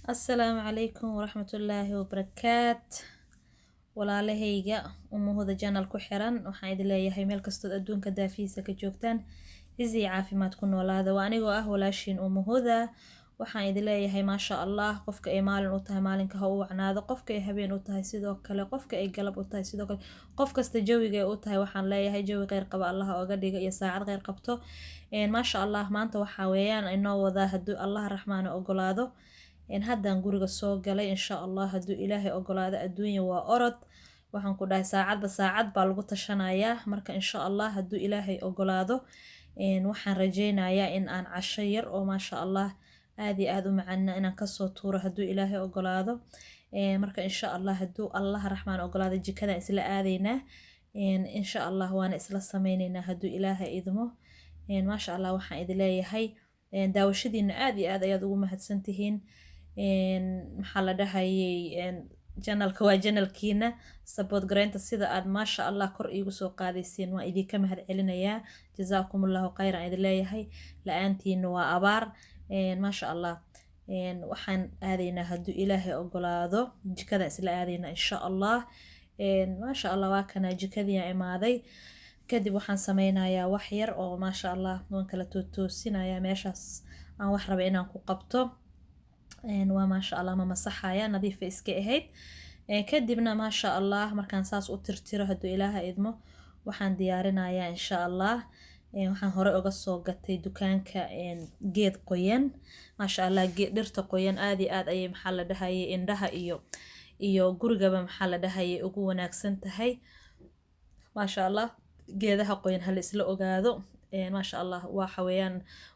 السلام عليكم ورحمة الله وبركاته. walaalahayga umuhuda channel ku xiran waxaan idin leeyahay meel kastood adduunka daafiisa ka joogtaan izi caafimaad ku noolaada waa anigoo ah walaashiin umuhuda waxaan idin leeyahay maasha Allah qofka ay maalin u tahay maalinka ha u wacnaado qofka ay habeen u tahay sidoo kale qofka ay galab u tahay sidoo kale qof kasta jawiga ay u tahay waxaan leeyahay jawi qeyr qaba Allah ooga dhigo iyo saacad qeyr qabto maasha Allah maanta waxa weeyaan inoo wada haduu Allah raxmaan ogolaado haddaan guriga soo galay insha Allah haduu Ilaahay ogolaado adduunya waa orod waxaan ku dhahay saacad baa lagu tashanayaa marka insha Allah haduu Ilaahay ogolaado waxaan rajeynayaa in aan casho yar oo maasha Allah aad iyo aad u macaan inaan ka soo tuuro haduu Ilaahay ogolaado marka insha Allah haduu Allah raxmaan ogolaado jikada isla aadaynaa insha Allah waana isla sameeynaa haduu Ilaahay idmo maasha Allah waxaan idin leeyahay daawashadiina aad iyo aad ayaad ugu mahadsantihiin maxaa la dhahayay channelka waa channelkiina support gareynta sida aad maasha Allah kor iigu soo qaadaysiin waa idinka mahad celinayaa jazaakumullahu khayran idin leeyahay la'aantiina waa abaar maasha Allah waxaan aadaynaa haduu Ilaahay ogolaado jikada isla aadaynaa insha Allah maasha Allah waa kana jikadii imaaday kadib waxaan sameynayaa wax yar oo maasha Allah waan kala toosinayaa meeshaas aan wax raba inaan ku qabto waa maasha Allah ma masaxaya nadiif iska ahayd kadibna maasha Allah markaan saas u tirtiro haduu Ilaahay idmo waxaan diyaarinayaa insha Allah waxaan hore uga soo gatay dukaanka geed qoyan maasha Allah geed dhirta qoyan aad iyo aad ayay maxaa la dhahayay indhaha iyo gurigaba maxaa la dhahayay ugu wanaagsan tahay maasha Allah geedaha qoyan hal isla ogaado maasha Allah waxa weeyaan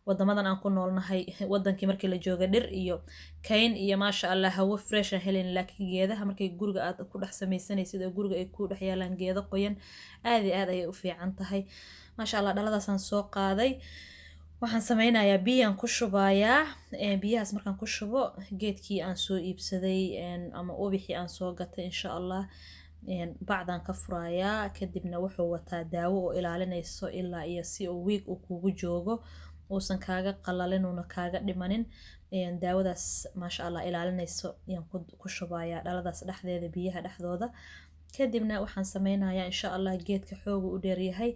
wadamadan aan ku noolnahay wadankii markii la jooga dhir iyo kayn iyo maasha Allah hawo fresh ah helin laakiin geedaha markay guriga aad ku dhex sameeysanaysid oo guriga ay ku dhex yaalaan geedo qoyan aad iyo aad ay u fiican tahay maasha Allah dhaladaasaan soo qaaday waxaan sameynayaa biyaan ku shubayaa biyahaas markaan ku shubo geedkii aan soo iibsaday ama ubixii aan soo gatay insha Allah bacdan ka furayaa kadibna wuxuu wataa daawo oo ilaalinayso ilaa iyo si uu week uu kugu joogo uusan kaaga qalalin una kaaga dhimanin daawadaas maasha Allah ilaalinayso yaan ku shubayaa dhaladaas dhexdeeda biyaha dhexdooda kadibna waxaan sameynayaa insha Allah geedka xoogu u dheer yahay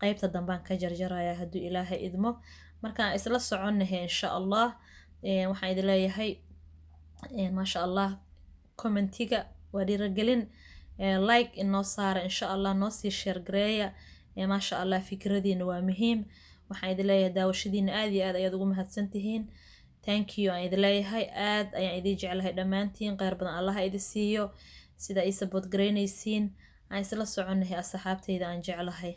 qaybta dambaan ka jarjarayaa haduu Ilaahay idmo markaan isla soconnahay insha Allah waxaan idin leeyahay maasha Allah commentiga waa dhiirigelin like inoo saara insha Allah noo sii share gareeya maasha Allah fikradiina waa muhiim waxaan idin leeyahay daawashadiina aad iyo aad ayaad ugu mahadsantihiin thank you aan idin leeyahay aad ayaan idin jeclahay dhammaantiin qeyr badan Allah idin siiyo sida ay support gareynaysiin aan isla soconnahay asxaabtayda aan jeclahay